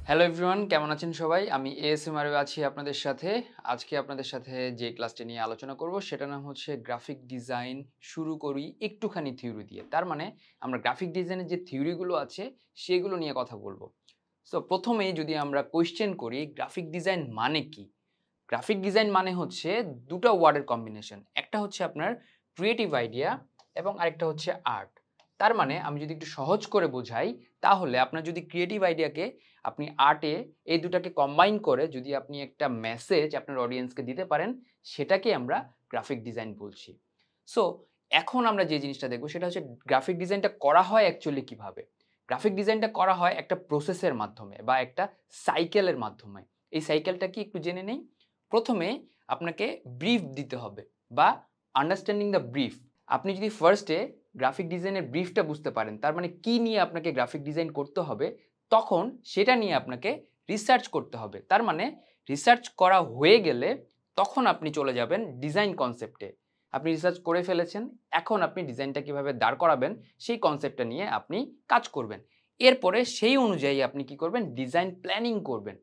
Hello everyone, কেমন আছেন সবাই? আমি এএসএম আছি আপনাদের সাথে। আজকে আপনাদের সাথে যে ক্লাসটি নিয়ে আলোচনা করব সেটার নাম হচ্ছে গ্রাফিক ডিজাইন শুরু করি একটুখানি থিওরি দিয়ে। তার মানে আমরা গ্রাফিক ডিজাইনের যে থিওরিগুলো আছে সেগুলো নিয়ে কথা বলব। সো প্রথমেই যদি আমরা কোয়েশ্চেন করি গ্রাফিক ডিজাইন মানে কি? গ্রাফিক ডিজাইন মানে হচ্ছে দুটো ওয়ার্ডের কম্বিনেশন। একটা হচ্ছে আপনার ক্রিয়েটিভ আইডিয়া এবং আরেকটা হচ্ছে আর্ট। তার মানে আমি যদি একটু সহজ করে বোঝাই তাহলে আপনার যদি ক্রিয়েটিভ আইডিয়াকে আপনি আর্টে এই দুটাকে কম্বাইন করে যদি আপনি একটা মেসেজ আপনার অডিয়েন্সকে দিতে পারেন সেটাকে আমরা গ্রাফিক ডিজাইন বলছি। সো এখন আমরা যে জিনিসটা দেখব সেটা হচ্ছে গ্রাফিক ডিজাইনটা করা হয় অ্যাকচুয়ালি কিভাবে। গ্রাফিক ডিজাইনটা করা হয় একটা প্রসেসের মাধ্যমে বা একটা সাইকেলের মাধ্যমে। এই সাইকেলটা কি একটু জেনে নেই। প্রথমে আপনাকে ব্রিফ দিতে হবে বা আন্ডারস্ট্যান্ডিং দ্য ব্রিফ। আপনি যদি ফার্স্টে গ্রাফিক ডিজাইনের ব্রিফটা বুঝতে পারেন, তার মানে কি নিয়ে আপনাকে গ্রাফিক ডিজাইন করতে হবে, তখন সেটা নিয়ে আপনাকে রিসার্চ করতে হবে। তার মানে রিসার্চ করা হয়ে গেলে তখন আপনি চলে যাবেন ডিজাইন কনসেপ্টে। আপনি রিসার্চ করে ফেলেছেন, এখন আপনি ডিজাইনটা কিভাবে দাঁড় করাবেন সেই কনসেপ্টটা নিয়ে আপনি কাজ করবেন। এরপরে সেই অনুযায়ী আপনি কি করবেন, ডিজাইন প্ল্যানিং করবেন।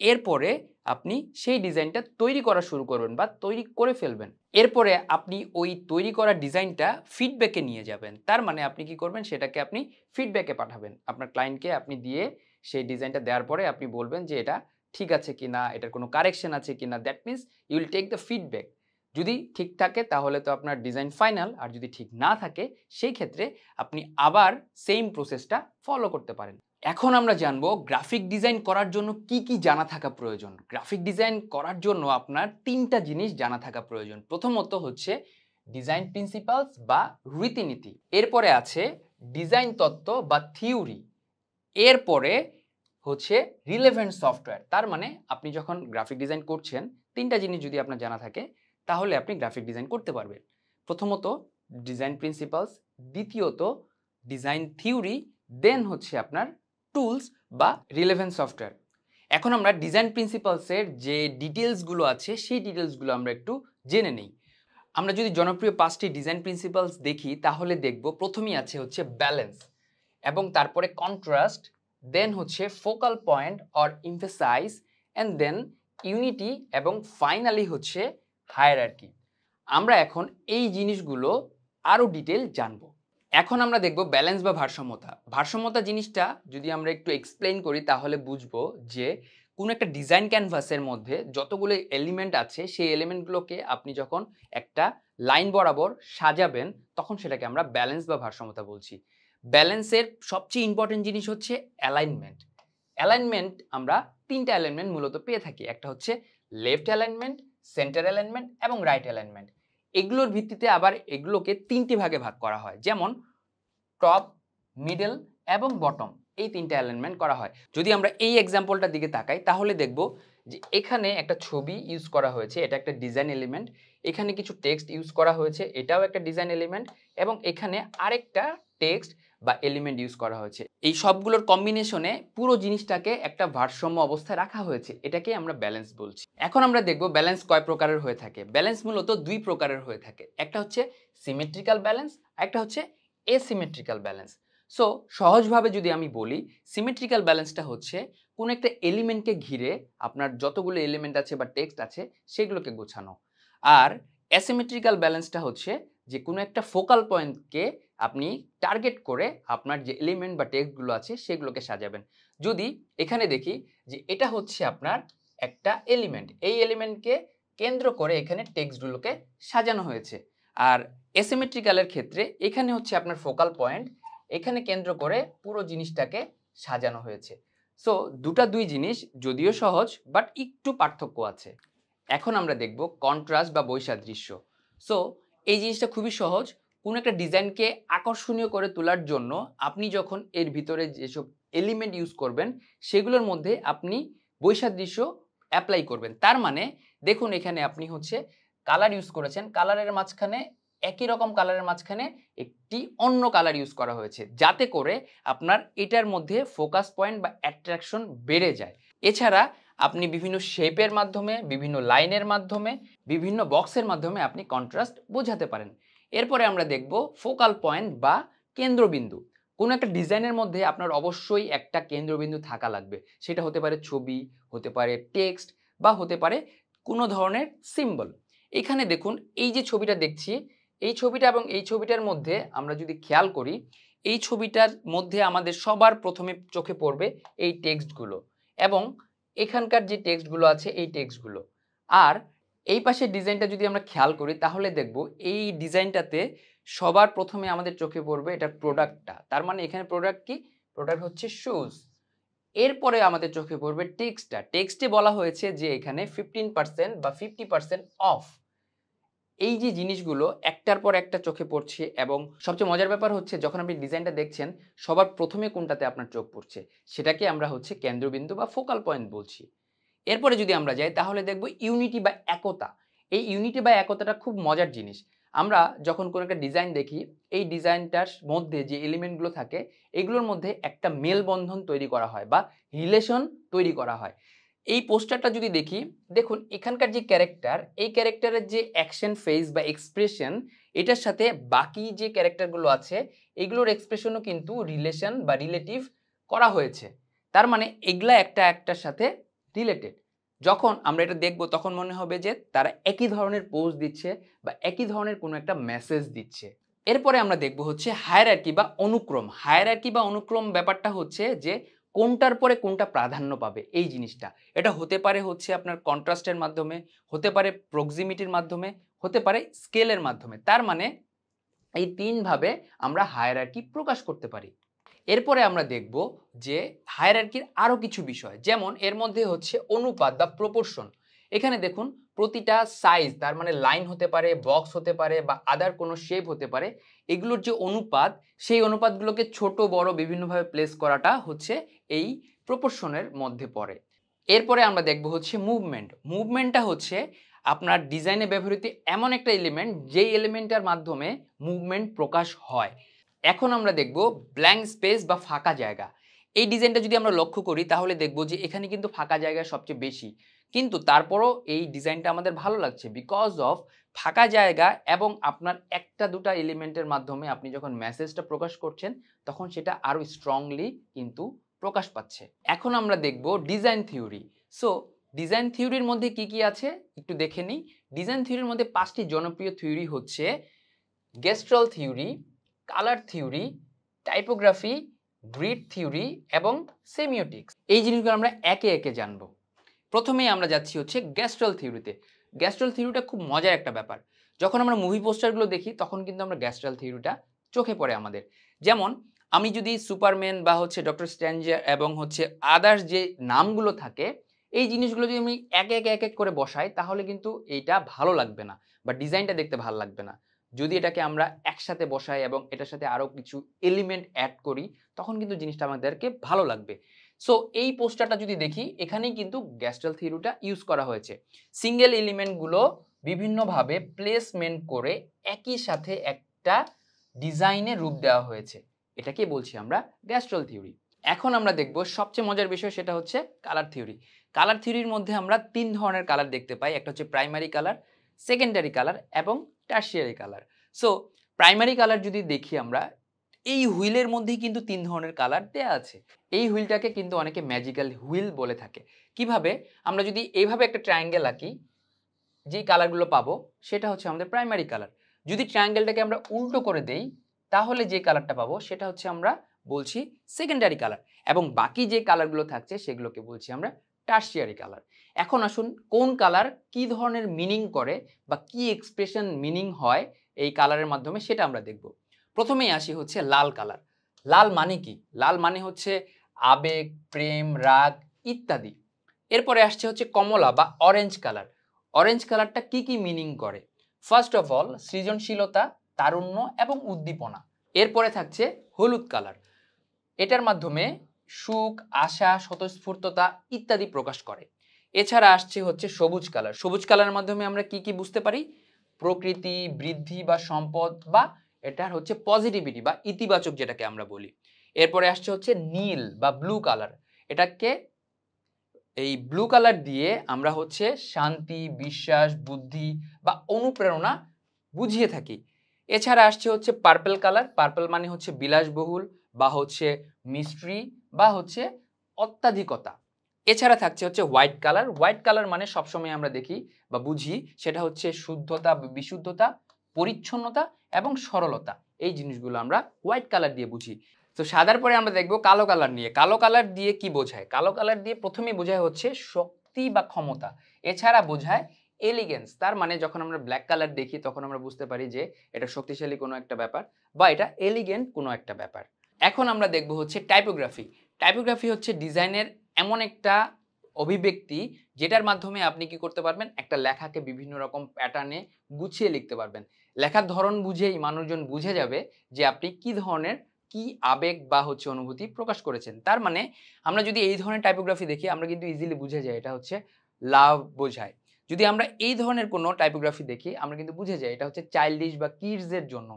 এরপরে আপনি সেই ডিজাইনটা তৈরি করা শুরু করবেন বা তৈরি করে ফেলবেন। এরপরে আপনি ওই তৈরি করা ডিজাইনটা ফিডব্যাকে নিয়ে যাবেন। তার মানে আপনি কি করবেন, সেটাকে আপনি ফিডব্যাকে পাঠাবেন। আপনার ক্লায়েন্টকে আপনি দিয়ে সেই ডিজাইনটা দেওয়ার পরে আপনি বলবেন যে এটা ঠিক আছে কিনা, এটার কোনো কারেকশন আছে কিনা। That means you will take the feedback. যদি ঠিক থাকে তাহলে তো আপনার ডিজাইন ফাইনাল, আর যদি ঠিক না থাকে সেই ক্ষেত্রে আপনি আবার সেম প্রসেসটা ফলো করতে পারেন। এখন আমরা জানবো গ্রাফিক ডিজাইন করার জন্য কি কি জানা থাকা প্রয়োজন। গ্রাফিক ডিজাইন করার জন্য আপনার তিনটা জিনিস জানা থাকা প্রয়োজন। প্রথমত হচ্ছে ডিজাইন প্রিন্সিপালস বা রীতিনীতি, এরপরে আছে ডিজাইন তত্ত্ব বা থিওরি, এরপরে হচ্ছে রিলেভেন্ট সফটওয়্যার। তার মানে আপনি যখন গ্রাফিক ডিজাইন করছেন তিনটা জিনিস যদি আপনার জানা থাকে তাহলে আপনি গ্রাফিক ডিজাইন করতে পারবেন। প্রথমত ডিজাইন প্রিন্সিপালস, দ্বিতীয়ত ডিজাইন থিওরি, দেন হচ্ছে আপনার টুলস বা রিলেভেন্ট সফটওয়্যার। এখন আমরা ডিজাইন প্রিন্সিপালসের যে ডিটেলসগুলো আছে সেই ডিটেলসগুলো আমরা একটু জেনে নেই। আমরা যদি জনপ্রিয় 5টি ডিজাইন প্রিন্সিপালস দেখি তাহলে দেখব প্রথমেই আছে হচ্ছে ব্যালেন্স, এবং তারপরে কন্ট্রাস্ট, দেন হচ্ছে focal point or emphasise, and then unity, এবং ফাইনালি হচ্ছে হায়ারার্কি। আমরা এখন এই জিনিসগুলো আরো ডিটেল জানবো। এখন আমরা দেখব ব্যালেন্স বা ভারসাম্যতা। ভারসাম্যতা জিনিসটা যদি আমরা একটু এক্সপ্লেইন করি তাহলে বুঝবো যে কোন একটা ডিজাইন ক্যানভাসের মধ্যে যতগুলো এলিমেন্ট আছে সেই এলিমেন্টগুলোকে আপনি যখন একটা লাইন বরাবর সাজাবেন তখন সেটাকে আমরা ব্যালেন্স বা ভারসাম্যতা বলছি। ব্যালেন্সের সবচেয়ে ইম্পর্টেন্ট জিনিস হচ্ছে অ্যালাইনমেন্ট। অ্যালাইনমেন্ট আমরা তিনটা অ্যালাইনমেন্ট মূলত পেয়ে থাকি। একটা হচ্ছে লেফট অ্যালাইনমেন্ট, সেন্টার অ্যালাইনমেন্ট এবং রাইট অ্যালাইনমেন্ট। এগুলোর ভিত্তিতে আবার এগুলোকে তিনটি ভাগে ভাগ করা হয়, যেমন টপ, মিডল এবং বটম, এই তিনটা অ্যালাইনমেন্ট করা হয়। যদি আমরা এই এক্সাম্পলটার দিকে তাকাই তাহলে দেখব যে এখানে একটা ছবি ইউজ করা হয়েছে, এটা একটা ডিজাইন এলিমেন্ট। এখানে কিছু টেক্সট ইউজ করা হয়েছে, এটাও একটা ডিজাইন এলিমেন্ট। এবং এখানে আরেকটা টেক্সট বা এলিমেন্ট ইউজ করা হয়েছে। এই সবগুলোর কম্বিনেশনে পুরো জিনিসটাকে একটা ভারসাম্য অবস্থায় রাখা হয়েছে, এটাকে আমরা ব্যালেন্স বলছি। এখন আমরা দেখব ব্যালেন্স কয় প্রকারের হয়ে থাকে। ব্যালেন্স মূলত দুই প্রকারের হয়ে থাকে, একটা হচ্ছে সিমেট্রিক্যাল ব্যালেন্স, একটা হচ্ছে এসিমেট্রিক্যাল ব্যালেন্স। সো সহজভাবে যদি আমি বলি, সিমেট্রিক্যাল ব্যালেন্সটা হচ্ছে কোন একটা এলিমেন্টকে ঘিরে আপনার যতগুলো এলিমেন্ট আছে বা টেক্সট আছে সেগুলোকে গোছানো। আর অ্যাসিমেট্রিক্যাল ব্যালেন্সটা হচ্ছে যে কোনো একটা ফোকাল পয়েন্টকে আপনি টার্গেট করে আপনার যে এলিমেন্ট বা টেক্সটগুলো আছে সেগুলোকে সাজাবেন। যদি এখানে দেখি যে এটা হচ্ছে আপনার একটা এলিমেন্ট, এই এলিমেন্টকে কেন্দ্র করে এখানে টেক্সটগুলোকে সাজানো হয়েছে। আর অ্যাসিমেট্রিক্যালের ক্ষেত্রে এখানে হচ্ছে আপনার ফোকাল পয়েন্ট, এখানে কেন্দ্র করে পুরো জিনিসটাকে সাজানো হয়েছে। সো দুই জিনিস যদিও সহজ বাট একটু পার্থক্য আছে। এখন আমরা দেখব কন্ট্রাস্ট বা বৈসাদৃশ্য। সো এই জিনিসটা খুবই সহজ। কোনো একটা ডিজাইনকে আকর্ষণীয় করে তোলার জন্য আপনি যখন এর ভিতরে যেসব এলিমেন্ট ইউজ করবেন সেগুলোর মধ্যে আপনি বৈসাদৃশ্য অ্যাপ্লাই করবেন। তার মানে দেখুন এখানে আপনি হচ্ছে কালার ইউজ করেছেন, কালারের মাঝখানে একই রকম কালারের মাঝখানে একটি অন্য কালার ইউজ করা হয়েছে যাতে করে আপনার এটার মধ্যে ফোকাস পয়েন্ট বা অ্যাট্রাকশন বেড়ে যায়। এছাড়া আপনি বিভিন্ন শেপের মাধ্যমে, বিভিন্ন লাইনের মাধ্যমে, বিভিন্ন বক্সের মাধ্যমে আপনি কন্ট্রাস্ট বোঝাতে পারেন। এরপরে আমরা দেখব ফোকাল পয়েন্ট বা কেন্দ্রবিন্দু। কোনো একটা ডিজাইনের মধ্যে আপনার অবশ্যই একটা কেন্দ্রবিন্দু থাকা লাগবে। সেটা হতে পারে ছবি, হতে পারে টেক্সট বা হতে পারে কোনো ধরনের সিম্বল। এখানে দেখুন এই যে ছবিটা দেখছি, এই ছবিটা এবং এই ছবিটার মধ্যে আমরা যদি খেয়াল করি, এই ছবিটার মধ্যে আমাদের সবার প্রথমে চোখে পড়বে এই টেক্সটগুলো এবং এখানকার যে টেক্সটগুলো আছে এই টেক্সটগুলো। আর এই পাশের ডিজাইনটা যদি আমরা খেয়াল করি তাহলে দেখব এই ডিজাইনটাতে সবার প্রথমে আমাদের চোখে পড়বে এটার প্রোডাক্টটা। তার মানে এখানে প্রোডাক্ট কি? প্রোডাক্ট হচ্ছে শুজ। এরপরে আমাদের চোখে পড়বে টেক্সটটা। টেক্সটে বলা হয়েছে যে এখানে 15% বা 50% অফ। এই যে জিনিসগুলো একটার পর একটা চোখে পড়ছে এবং সবচেয়ে মজার ব্যাপার হচ্ছে যখন আপনি ডিজাইনটা দেখছেন সবার প্রথমে কোনটাতে আপনার চোখ পড়ছে সেটাকে আমরা হচ্ছে কেন্দ্রবিন্দু বা ফোকাল পয়েন্ট বলছি। এরপরে যদি আমরা যাই তাহলে দেখব ইউনিটি বা একতা। এই ইউনিটি বা একতাটা খুব মজার জিনিস। আমরা যখন কোনো একটা ডিজাইন দেখি এই ডিজাইনটার মধ্যে যে এলিমেন্টগুলো থাকে এগুলোর মধ্যে একটা মেলবন্ধন তৈরি করা হয় বা রিলেশন তৈরি করা হয়। এই পোস্টারটা যদি দেখি, দেখুন এখানকার যে ক্যারেক্টার, এই ক্যারেক্টারের যে অ্যাকশন ফেস বা এক্সপ্রেশন এটার সাথে বাকি যে ক্যারেক্টারগুলো আছে এগুলোর এক্সপ্রেশনও কিন্তু রিলেশন বা রিলেটিভ করা হয়েছে। তার মানে এগুলা একটা একটার সাথে রিলেটেড। যখন আমরা এটা দেখব তখন মনে হবে যে তারা একই ধরনের পোজ দিচ্ছে বা একই ধরনের কোনো একটা মেসেজ দিচ্ছে। এরপরে আমরা দেখব হচ্ছে হায়ারার্কি বা অনুক্রম। হায়ারার্কি বা অনুক্রম ব্যাপারটা হচ্ছে যে কোনটার পরে কোনটা প্রাধান্য পাবে এই জিনিসটা। এটা হতে পারে হচ্ছে আপনার কন্ট্রাস্টের মাধ্যমে, হতে পারে প্রক্সিমিটির মাধ্যমে, হতে পারে স্কেলের মাধ্যমে। তার মানে এই ৩ ভাবে আমরা হায়ারার্কি প্রকাশ করতে পারি। এরপরে আমরা দেখব যে হায়ারার্কির আরো কিছু বিষয়, যেমন এর মধ্যে হচ্ছে অনুপাত বা প্রপোর্শন। এখানে দেখুন প্রতিটা সাইজ, তার মানে লাইন হতে পারে, বক্স হতে পারে বা আদার কোনো শেপ হতে পারে, এগুলোর যে অনুপাত সেই অনুপাতগুলোকে ছোট বড় বিভিন্নভাবে প্লেস করাটা হচ্ছে এই প্রপোর্শনের মধ্যে পড়ে। এরপরে আমরা দেখব হচ্ছে মুভমেন্ট। মুভমেন্টটা হচ্ছে আপনার ডিজাইনে ব্যবহৃত এমন একটা এলিমেন্ট যেই এলিমেন্টের মাধ্যমে মুভমেন্ট প্রকাশ হয়। এখন আমরা দেখব ব্ল্যাঙ্ক স্পেস বা ফাঁকা জায়গা। এই ডিজাইনটা যদি আমরা লক্ষ্য করি তাহলে দেখব যে এখানে কিন্তু ফাঁকা জায়গা সবচেয়ে বেশি, কিন্তু তারপরও এই ডিজাইনটা আমাদের ভালো লাগছে বিকজ অফ ফাঁকা জায়গা এবং আপনার একটা দুটা এলিমেন্টের মাধ্যমে আপনি যখন মেসেজটা প্রকাশ করছেন তখন সেটা আরো স্ট্রংলি কিন্তু প্রকাশ পাচ্ছে। এখন আমরা দেখব ডিজাইন থিওরি। সো ডিজাইন থিওরির মধ্যে কি কি আছে একটু দেখে নিই। ডিজাইন থিওরির মধ্যে 5টি জনপ্রিয় থিওরি হচ্ছে gestalt theory, colour theory, typography, grid theory এবং সেমিওটিক্স। এই জিনিসগুলো আমরা একে একে জানব। প্রথমেই আমরা যাচ্ছি হচ্ছে গেস্ট্রাল থিওরিতে। গেস্ট্রাল থিওরিটা খুব মজার একটা ব্যাপার। যখন আমরা মুভি পোস্টারগুলো দেখি তখন কিন্তু আমরা গেস্ট্রাল থিওরিটা চোখে পড়ে আমাদের। যেমন আমি যদি সুপারম্যান বা হচ্ছে ডক্টর স্ট্রেঞ্জার এবং হচ্ছে আদার্স যে নামগুলো থাকে এই জিনিসগুলো যদি আমি এক এক করে বসাই তাহলে কিন্তু এইটা ভালো লাগবে না বা ডিজাইনটা দেখতে ভালো লাগবে না। যদি এটাকে আমরা একসাথে বসাই এবং এটার সাথে আরো কিছু এলিমেন্ট অ্যাড করি তখন কিন্তু জিনিসটা আমাদেরকে ভালো লাগবে। সো এই পোস্টারটা যদি দেখি এখানেই কিন্তু গেস্ট্রাল থিওরিটা ইউজ করা হয়েছে। সিঙ্গেল এলিমেন্টগুলো বিভিন্নভাবে প্লেসমেন্ট করে একই সাথে একটা ডিজাইনের রূপ দেওয়া হয়েছে, এটাকে বলছি আমরা গেস্ট্রাল থিওরি। এখন আমরা দেখব সবচেয়ে মজার বিষয়, সেটা হচ্ছে কালার থিওরি। কালার থিওরির মধ্যে আমরা 3 ধরনের কালার দেখতে পাই, একটা হচ্ছে প্রাইমারি কালার, সেকেন্ডারি কালার এবং tertiary colour. So primary colour যদি দেখি আমরা এই হুইলের মধ্যেই কিন্তু 3 ধরনের কালার দেয়া আছে। এই হুইলটাকে কিন্তু অনেকে ম্যাজিক্যাল হুইল বলে থাকে। কিভাবে? আমরা যদি এইভাবে একটা ট্রায়াঙ্গেল আঁকি যেই কালারগুলো পাবো সেটা হচ্ছে আমাদের প্রাইমারি কালার। যদি ট্রায়াঙ্গেলটাকে আমরা উল্টো করে দেই তাহলে যে কালারটা পাবো সেটা হচ্ছে আমরা বলছি সেকেন্ডারি কালার এবং বাকি যে কালারগুলো থাকছে সেগুলোকে বলছি আমরা টারশিয়ারি কালার। এখন আসুন কোন কালার কি ধরনের মিনিং করে বা কি এক্সপ্রেশন মিনিং হয় এই কালারের মাধ্যমে সেটা আমরা দেখব। প্রথমেই আসি হচ্ছে লাল কালার। লাল মানে কি? লাল মানে হচ্ছে আবেগ, প্রেম, রাগ ইত্যাদি। এরপরে আসছে হচ্ছে কমলা বা অরেঞ্জ কালার। অরেঞ্জ কালারটা কি কি মিনিং করে? ফার্স্ট অফ অল সৃজনশীলতা, তারুণ্য এবং উদ্দীপনা। এরপরে থাকছে হলুদ কালার। এটার মাধ্যমে সুখ, আশা, স্বতঃস্ফূর্ততা ইত্যাদি প্রকাশ করে। এছাড়া আসছে হচ্ছে সবুজ কালার। সবুজ কালারের মাধ্যমে আমরা কি কি বুঝতে পারি? প্রকৃতি, বৃদ্ধি বা সম্পদ বা এটার হচ্ছে পজিটিভিটি বা ইতিবাচক যেটাকে আমরা বলি। এরপরে আসছে হচ্ছে নীল বা ব্লু কালার। এটাকে এই ব্লু কালার দিয়ে আমরা হচ্ছে শান্তি, বিশ্বাস, বুদ্ধি বা অনুপ্রেরণা বুঝিয়ে থাকি। এছাড়া আসছে হচ্ছে পার্পল কালার। পার্পল মানে হচ্ছে বিলাসবহুল বা হচ্ছে মিস্ট্রি বা হচ্ছে অত্যাধিকতা। এছাড়া থাকছে হচ্ছে হোয়াইট কালার। হোয়াইট কালার মানে সবসময় আমরা দেখি বা বুঝি সেটা হচ্ছে শুদ্ধতা, বিশুদ্ধতা, পরিচ্ছন্নতা এবং সরলতা। এই জিনিসগুলো আমরা হোয়াইট কালার দিয়ে বুঝি। তো সাদার পরে আমরা দেখব কালো কালার নিয়ে। কালো কালার দিয়ে কি বোঝায়? কালো কালার দিয়ে প্রথমেই বোঝায় হচ্ছে শক্তি বা ক্ষমতা। এছাড়া বোঝায় এলিগেন্স। তার মানে যখন আমরা ব্ল্যাক কালার দেখি তখন আমরা বুঝতে পারি যে এটা শক্তিশালী কোনো একটা ব্যাপার বা এটা এলিগেন্ট কোনো একটা ব্যাপার। এখন আমরা দেখব হচ্ছে টাইপোগ্রাফি। টাইপোগ্রাফি হচ্ছে ডিজাইনের এমন একটা অভিব্যক্তি যেটার মাধ্যমে আপনি কি করতে পারবেন? একটা লেখাকে বিভিন্ন রকম প্যাটার্নে গুছিয়ে লিখতে পারবেন। লেখার ধরন বুঝেই মানুষজন বুঝে যাবে যে আপনি কি ধরনের কি আবেগ বা হচ্ছে অনুভূতি প্রকাশ করেছেন। তার মানে আমরা যদি এই ধরনের টাইপোগ্রাফি দেখি আমরা কিন্তু ইজিলি বুঝে যাই এটা হচ্ছে লাভ বোঝায়। যদি আমরা এই ধরনের কোনো টাইপোগ্রাফি দেখি আমরা কিন্তু বুঝে যাই এটা হচ্ছে চাইল্ডিশ বা কিডস এর জন্য।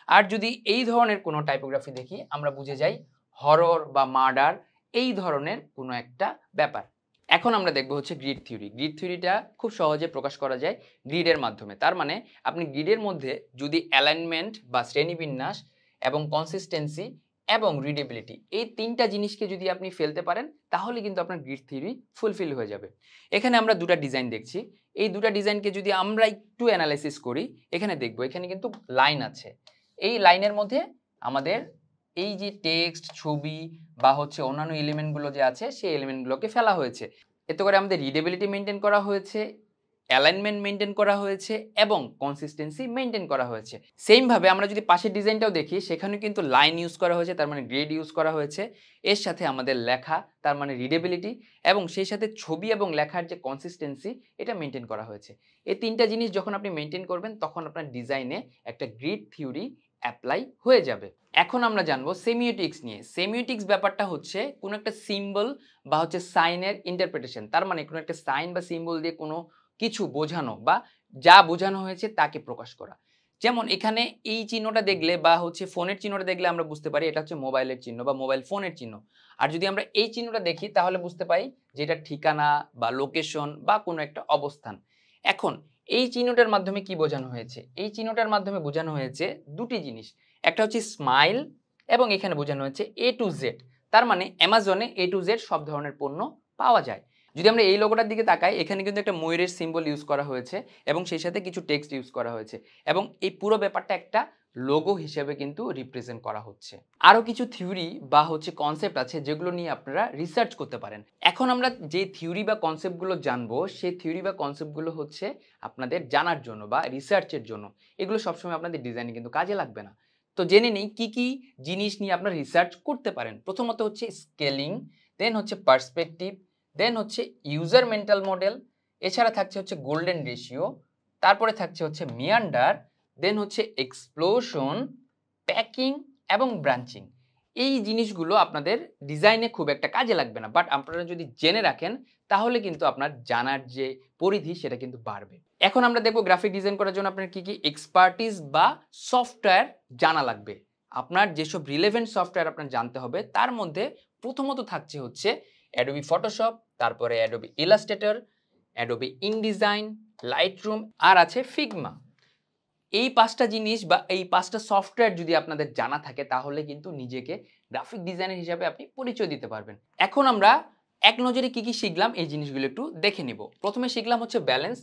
আর যদি এই ধরনের কোনো টাইপোগ্রাফি দেখি আমরা বুঝে যাই হরর বা মার্ডার, এই ধরনের কোনো একটা ব্যাপার। এখন আমরা দেখব হচ্ছে গ্রিড থিওরি। গ্রিড থিওরিটা খুব সহজে প্রকাশ করা যায় গ্রিডের মাধ্যমে। তার মানে আপনি গ্রিডের মধ্যে যদি অ্যালাইনমেন্ট বা শ্রেণীবিন্যাস এবং কনসিস্টেন্সি এবং রিডেবিলিটি এই তিনটা জিনিসকে যদি আপনি ফেলতে পারেন তাহলে কিন্তু আপনার গ্রিড থিওরি ফুলফিল হয়ে যাবে। এখানে আমরা দুটা ডিজাইন দেখছি। এই দুটা ডিজাইনকে যদি আমরা একটু অ্যানালাইসিস করি এখানে দেখব এখানে কিন্তু লাইন আছে। এই লাইনের মধ্যে আমাদের এই যে টেক্সট, ছবি বা হচ্ছে অন্যান্য এলিমেন্টগুলো যে আছে সেই এলিমেন্টগুলোকে ফেলা হয়েছে। এতে করে আমাদের রিডেবিলিটি মেনটেন করা হয়েছে, অ্যালাইনমেন্ট মেনটেন করা হয়েছে এবং কনসিস্টেন্সি মেনটেন করা হয়েছে। সেম ভাবে আমরা যদি পাশের ডিজাইনটাও দেখি সেখানে কিন্তু লাইন ইউজ করা হয়েছে, তার মানে গ্রেড ইউজ করা হয়েছে। এর সাথে আমাদের লেখা তার মানে রিডেবিলিটি এবং সেই সাথে ছবি এবং লেখার যে কনসিস্টেন্সি এটা মেনটেন করা হয়েছে। এই তিনটা জিনিস যখন আপনি মেনটেন করবেন তখন আপনার ডিজাইনে একটা গ্রিড থিওরি অ্যাপ্লাই হয়ে যাবে। এখন আমরা জানবো সেমিওটিক্স নিয়ে। সেমিওটিক্স ব্যাপারটা হচ্ছে কোনো একটা সিম্বল বা হচ্ছে সাইনের ইন্টারপ্রিটেশন। তার মানে কোনো একটা সাইন বা সিম্বল দিয়ে কোনো কিছু বোঝানো বা যা বোঝানো হয়েছে তাকে প্রকাশ করা। যেমন এখানে এই চিহ্নটা দেখলে বা হচ্ছে ফোনের চিহ্নটা দেখলে আমরা বুঝতে পারি এটা হচ্ছে মোবাইলের চিহ্ন বা মোবাইল ফোনের চিহ্ন। আর যদি আমরা এই চিহ্নটা দেখি তাহলে বুঝতে পাই যে এটা ঠিকানা বা লোকেশন বা কোনো একটা অবস্থান। এখন এই চিহ্নটার মাধ্যমে কি বোঝানো হয়েছে? এই চিহ্নটার মাধ্যমে বোঝানো হয়েছে দুটি জিনিস। একটা হচ্ছে স্মাইল এবং এখানে বোঝানো হচ্ছে এ টু জেড। তার মানে অ্যামাজনে এ টু জেড সব ধরনের পণ্য পাওয়া যায়। যদি আমরা এই লোগোটার দিকে তাকাই এখানে কিন্তু একটা ময়ূরের সিম্বল ইউজ করা হয়েছে এবং সেই সাথে কিছু টেক্সট ইউজ করা হয়েছে এবং এই পুরো ব্যাপারটা একটা লোগো হিসেবে কিন্তু রিপ্রেজেন্ট করা হচ্ছে। আরো কিছু থিওরি বা হচ্ছে কনসেপ্ট আছে যেগুলো নিয়ে আপনারা রিসার্চ করতে পারেন। এখন আমরা যে থিওরি বা কনসেপ্টগুলো জানবো সেই থিওরি বা কনসেপ্টগুলো হচ্ছে আপনাদের জানার জন্য বা রিসার্চের জন্য। এগুলো সবসময় আপনাদের ডিজাইনে কিন্তু কাজে লাগবে না। তো জেনে নেই কি কি জিনিস নিয়ে আপনারা রিসার্চ করতে পারেন। প্রথমত হচ্ছে স্কেলিং, দেন হচ্ছে পার্সপেক্টিভ, দেন হচ্ছে ইউজার মেন্টাল মডেল, এছাড়া থাকছে হচ্ছে গোল্ডেন রেশিও, তারপরে থাকছে হচ্ছে মিয়ান্ডার, দেন হচ্ছে এক্সপ্লোশন, প্যাকিং এবং ব্রাঞ্চিং। এই জিনিসগুলো আপনাদের ডিজাইনে খুব একটা কাজে লাগবে না, বাট আপনারা যদি জেনে রাখেন তাহলে কিন্তু আপনার জানার যে পরিধি সেটা কিন্তু বাড়বে। এখন আমরা দেখব গ্রাফিক ডিজাইন করার জন্য আপনার কি কি এক্সপার্টিস বা সফটওয়্যার জানা লাগবে। আপনার যেসব রিলেভেন্ট সফটওয়্যার আপনার জানতে হবে তার মধ্যে প্রথমত থাকছে হচ্ছে অ্যাডোবি ফটোশপ, তারপরে Adobe Illustrator, Adobe InDesign, Lightroom আর আছে ফিগমা। এই পাঁচটা জিনিস বা এই পাঁচটা সফটওয়্যার যদি আপনাদের জানা থাকে তাহলে কিন্তু নিজেকে গ্রাফিক ডিজাইনার হিসাবে আপনি পরিচয় দিতে পারবেন। এখন আমরা এক নজরে কি কি শিখলাম এই জিনিসগুলো একটু দেখে নিব। প্রথমে শিখলাম হচ্ছে ব্যালেন্স,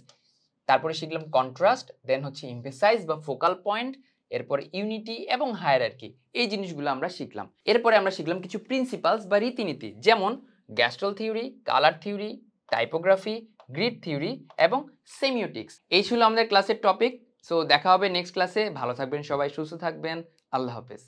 তারপরে শিখলাম কন্ট্রাস্ট, দেন হচ্ছে এমফেসাইজ বা ফোকাল পয়েন্ট, এরপর ইউনিটি এবং হায়ারার্কি। এই জিনিসগুলো আমরা শিখলাম। এরপরে আমরা শিখলাম কিছু প্রিন্সিপালস বা রীতিনীতি, যেমন gestalt theory, colour theory, typography, grid theory এবং সেমিওটিক্স। এই ছিল আমাদের ক্লাসের টপিক। সো দেখা হবে নেক্সট ক্লাসে। ভালো থাকবেন সবাই, সুস্থ থাকবেন। আল্লাহ হাফেজ।